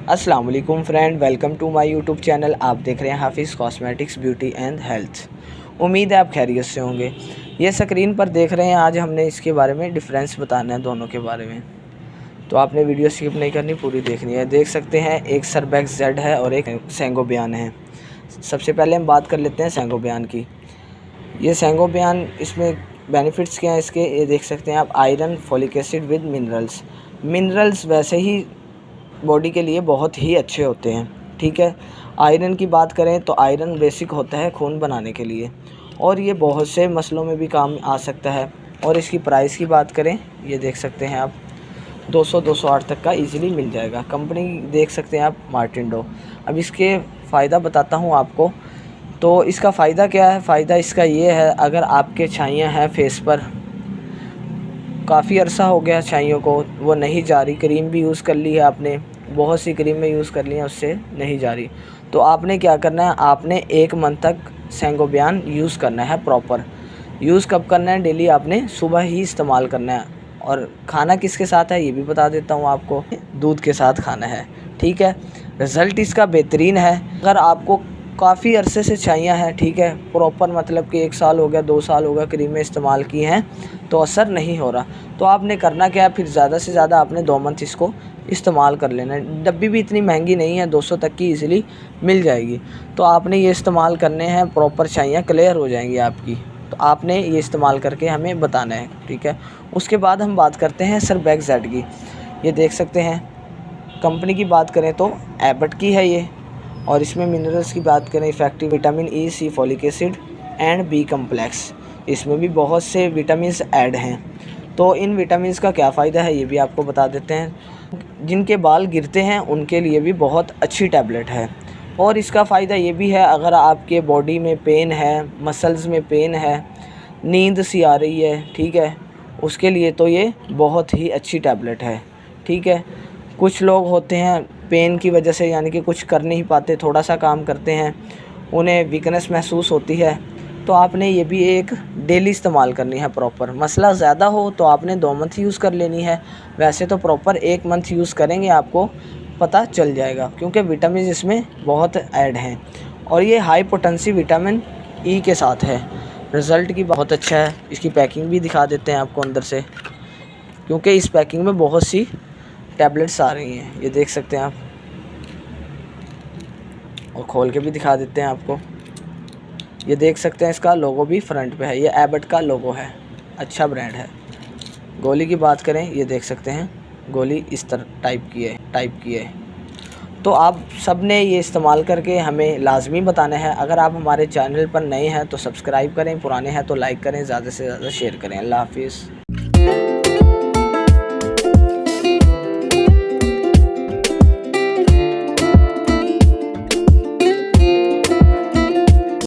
अस्सलाम वालेकुम friend, welcome to my YouTube channel. आप देख रहे हैं हाफिज़ कॉस्मेटिक्स ब्यूटी एंड हेल्थ। उम्मीद है आप खैरियत से होंगे। ये स्क्रीन पर देख रहे हैं, आज हमने इसके बारे में डिफरेंस बताना है दोनों के बारे में, तो आपने वीडियो स्किप नहीं करनी, पूरी देखनी है। देख सकते हैं एक सरबैक्स जेड है और एक सेंगोबियान है। सबसे पहले हम बात कर लेते हैं सेंगोबियान की। ये सेंगोबियान, इसमें बेनिफिट्स क्या हैं इसके, ये देख सकते हैं आप। Iron, folic acid with minerals वैसे ही बॉडी के लिए बहुत ही अच्छे होते हैं, ठीक है। आयरन की बात करें तो आयरन बेसिक होता है खून बनाने के लिए, और ये बहुत से मसलों में भी काम आ सकता है। और इसकी प्राइस की बात करें, ये देख सकते हैं आप 200-208 तक का इजीली मिल जाएगा। कंपनी देख सकते हैं आप, मार्टिनडो। अब इसके फ़ायदा बताता हूँ आपको। तो इसका फ़ायदा क्या है? फ़ायदा इसका ये है, अगर आपके छाइयाँ हैं फेस पर, काफ़ी अरसा हो गया छाइयों को, वो नहीं जा रही, क्रीम भी यूज़ कर ली है आपने, बहुत सी क्रीमें यूज़ कर ली हैं, उससे नहीं जा रही, तो आपने क्या करना है, आपने 1 मंथ तक सेंगोबियान यूज़ करना है। प्रॉपर यूज़ कब करना है? डेली आपने सुबह ही इस्तेमाल करना है। और खाना किसके साथ है ये भी बता देता हूँ आपको, दूध के साथ खाना है, ठीक है। रिज़ल्ट इसका बेहतरीन है। अगर आपको काफ़ी अरसे से छाइयाँ हैं, ठीक है, प्रॉपर मतलब कि 1 साल हो गया, 2 साल हो गया क्रीमें इस्तेमाल की हैं, तो असर नहीं हो रहा, तो आपने करना क्या है, फिर ज़्यादा से ज़्यादा आपने 2 मंथ इसको इस्तेमाल कर लेना है। डब्बी भी इतनी महंगी नहीं है, 200 तक की इजीली मिल जाएगी। तो आपने ये इस्तेमाल करने हैं, प्रॉपर छाइयाँ क्लियर हो जाएंगी आपकी। तो आपने ये इस्तेमाल करके हमें बताना है, ठीक है। उसके बाद हम बात करते हैं सरबैक्स जेड की। ये देख सकते हैं, कंपनी की बात करें तो एबट की है ये। और इसमें मिनरल्स की बात करें, effective vitamin E, C, folic acid and B complex, इसमें भी बहुत से विटामिन्स ऐड हैं। तो इन विटामिन्स का क्या फ़ायदा है ये भी आपको बता देते हैं। जिनके बाल गिरते हैं उनके लिए भी बहुत अच्छी टैबलेट है। और इसका फ़ायदा ये भी है, अगर आपके बॉडी में पेन है, मसल्स में पेन है, नींद सी आ रही है, ठीक है, उसके लिए तो ये बहुत ही अच्छी टैबलेट है, ठीक है। कुछ लोग होते हैं पेन की वजह से, यानी कि कुछ कर नहीं पाते, थोड़ा सा काम करते हैं, उन्हें वीकनेस महसूस होती है, तो आपने ये भी एक डेली इस्तेमाल करनी है प्रॉपर। मसला ज़्यादा हो तो आपने 2 मंथ यूज़ कर लेनी है, वैसे तो प्रॉपर 1 मंथ यूज़ करेंगे आपको पता चल जाएगा, क्योंकि विटामिन इसमें बहुत ऐड हैं। और ये हाई पोटेंसी विटामिन ई के साथ है। रिज़ल्ट की बहुत अच्छा है। इसकी पैकिंग भी दिखा देते हैं आपको अंदर से, क्योंकि इस पैकिंग में बहुत सी टैबलेट्स आ रही हैं, ये देख सकते हैं आप। और खोल के भी दिखा देते हैं आपको। ये देख सकते हैं, इसका लोगो भी फ्रंट पे है, ये एबट का लोगो है, अच्छा ब्रांड है। गोली की बात करें, ये देख सकते हैं, गोली इस तरह टाइप की है। तो आप सब ने ये इस्तेमाल करके हमें लाजमी बताना है। अगर आप हमारे चैनल पर नए हैं तो सब्सक्राइब करें, पुराने हैं तो लाइक करें, ज़्यादा से ज़्यादा शेयर करें। अल्लाह हाफिज़।